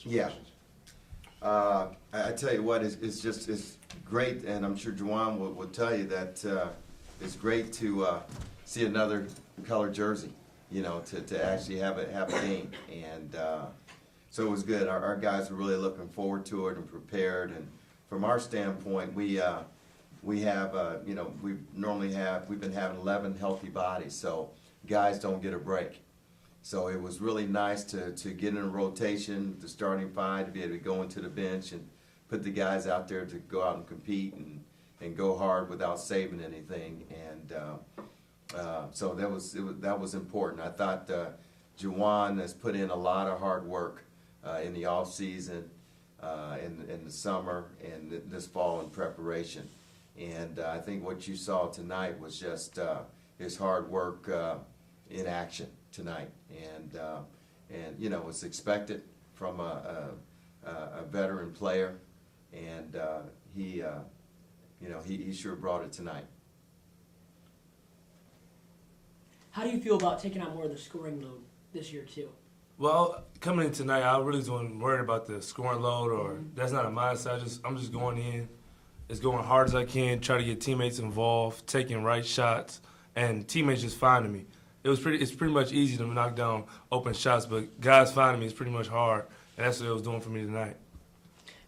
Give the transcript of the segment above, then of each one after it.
Yeah. I tell you what, it's great, and I'm sure Juwan will tell you that it's great to see another color jersey, to actually have a game. And so it was good. Our guys were really looking forward to it and prepared. And from our standpoint, we've been having 11 healthy bodies, so guys don't get a break. So it was really nice to get in a rotation, the starting five, to be able to go into the bench and put the guys out there to go out and compete and go hard without saving anything. And so that was important. I thought Juwan has put in a lot of hard work in the off season, in the summer, and this fall in preparation. And I think what you saw tonight was just his hard work in action tonight, and it's expected from a veteran player, and he sure brought it tonight. How do you feel about taking on more of the scoring load this year too? Well, coming in tonight, I really wasn't worried about the scoring load, or that's not a mindset. I'm just going in, as going hard as I can, try to get teammates involved, taking right shots, and teammates just finding me. It's pretty much easy to knock down open shots, but guys finding me is pretty much hard, and that's what it was doing for me tonight.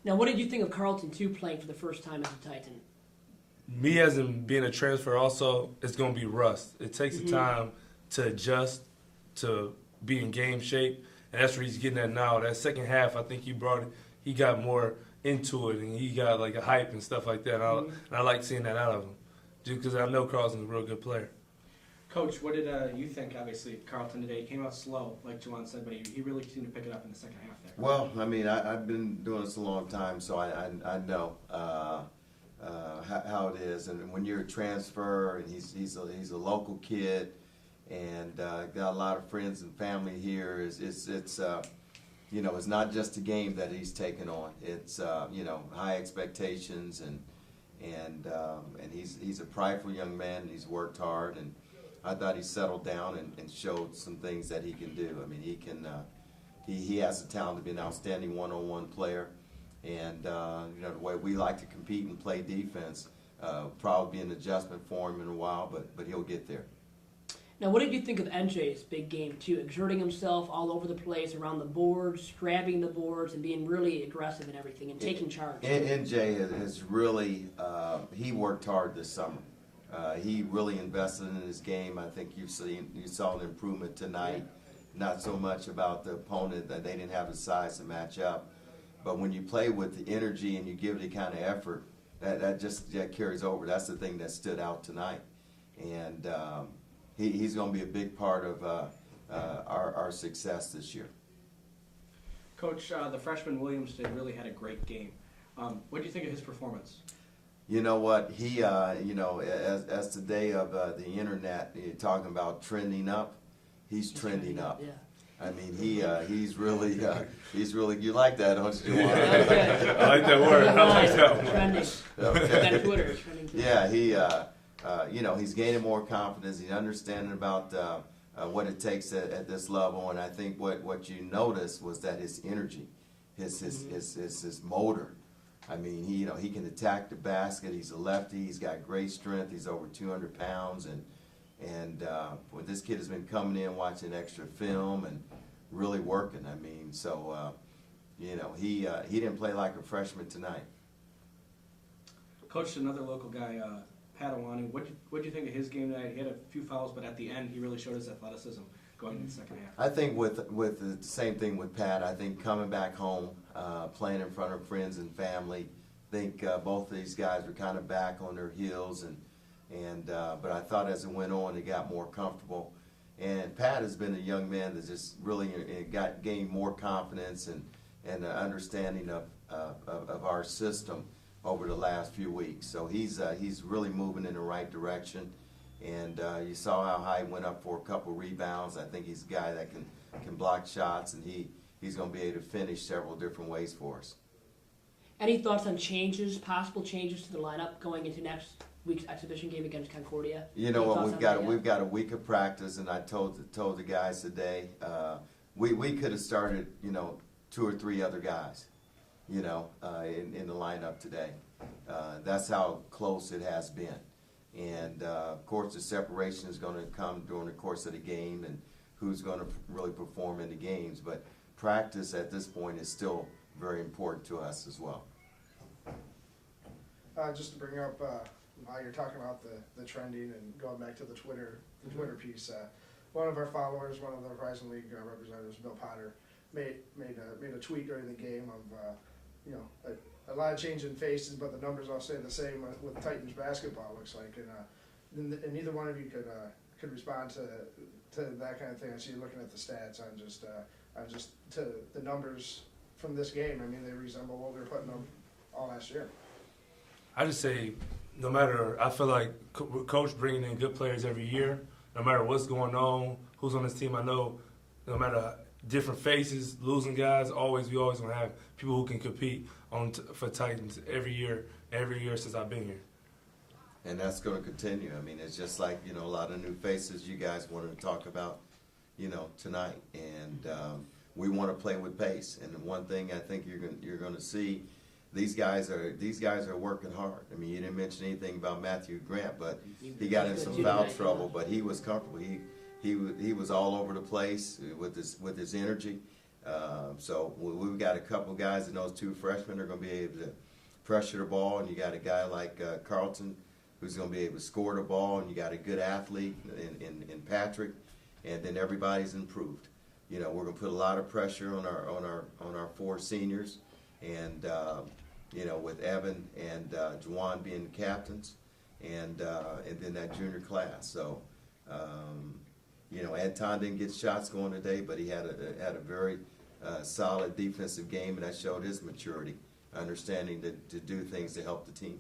Now, what did you think of Carlton too, playing for the first time as a Titan? Me as in being a transfer also, it's going to be rust. It takes time to adjust, to be in game shape, and that's where he's getting at now. That second half, I think he got more into it, and he got like a hype and stuff like that. And I like seeing that out of him, just because I know Carlton's a real good player. Coach, what did you think, obviously, Carlton today? He came out slow, like Juwan said, but he really seemed to pick it up in the second half there. Well, I mean, I've been doing this a long time, so I know how it is. And when you're a transfer, and he's a local kid, and got a lot of friends and family here, it's not just a game that he's taken on. It's high expectations, and he's a prideful young man, and he's worked hard, and I thought he settled down and showed some things that he can do. I mean, he has the talent to be an outstanding one-on-one player, and the way we like to compete and play defense, probably be an adjustment for him in a while, but he'll get there. Now, what did you think of NJ's big game too, exerting himself all over the place, around the boards, grabbing the boards, and being really aggressive and everything, and taking charge? NJ has really he worked hard this summer. He really invested in his game. I think you saw an improvement tonight. Not so much about the opponent, that they didn't have the size to match up, but when you play with the energy and you give the kind of effort, that carries over. That's the thing that stood out tonight, and he's going to be a big part of our success this year. Coach, the freshman Williams today really had a great game. What do you think of his performance? You know what, he as today of the internet, you're talking about trending up, he's trending up. Yeah. I mean, he's really you like that, don't you? Okay. I like that word. I like that one. Trending. Okay. On Twitter, it's trending too. Yeah, he's gaining more confidence. He's understanding about what it takes at this level, and I think what you noticed was that his energy, his motor. I mean, he can attack the basket. He's a lefty. He's got great strength. He's over 200 pounds, and when this kid has been coming in, watching extra film and really working. I mean, so he didn't play like a freshman tonight. Coach, another local guy, Padawani. What do you think of his game tonight? He had a few fouls, but at the end, he really showed his athleticism going into the second half. I think with the same thing with Pat. I think coming back home, playing in front of friends and family. I think both of these guys were kind of back on their heels, but I thought as it went on, they got more comfortable. And Pat has been a young man that just really gained more confidence and an understanding of our system over the last few weeks. So he's really moving in the right direction. And you saw how high he went up for a couple rebounds. I think he's a guy that can block shots, and he's going to be able to finish several different ways for us. Any thoughts on possible changes to the lineup going into next week's exhibition game against Concordia? You know what? We've got a week of practice, and I told the guys today we could have started 2 or 3 other guys, in the lineup today. That's how close it has been. And, of course, the separation is going to come during the course of the game and who's going to really perform in the games. But practice at this point is still very important to us as well. Just to bring up, while you're talking about the trending and going back to the Twitter piece, one of our followers, one of the Horizon League representatives, Bill Potter, made a tweet during the game of, a lot of change in faces, but the numbers all stay the same with Titans basketball, looks like, and neither one of you could respond to that kind of thing. I see you looking at the stats on just to the numbers from this game. I mean, they resemble what we were putting up all last year. I just say, no matter, I feel like Coach bringing in good players every year, no matter what's going on, who's on this team, I know no matter different faces, losing guys, we always going to have people who can compete for Titans every year since I've been here. And that's going to continue. I mean, it's just like, a lot of new faces you guys wanted to talk about, tonight. And we want to play with pace. And the one thing I think you're going to see, these guys are working hard. I mean, you didn't mention anything about Matthew Grant, but he got in some foul trouble, but he was comfortable. He was all over the place with his energy. So we've got a couple guys, and those 2 freshmen are going to be able to pressure the ball, and you got a guy like Carlton who's going to be able to score the ball, and you got a good athlete in Patrick, and then everybody's improved. We're going to put a lot of pressure on our 4 seniors, and with Evan and Juwan being the captains, and then that junior class. So. Anton didn't get shots going today, but he had a very solid defensive game, and that showed his maturity, understanding to do things to help the team.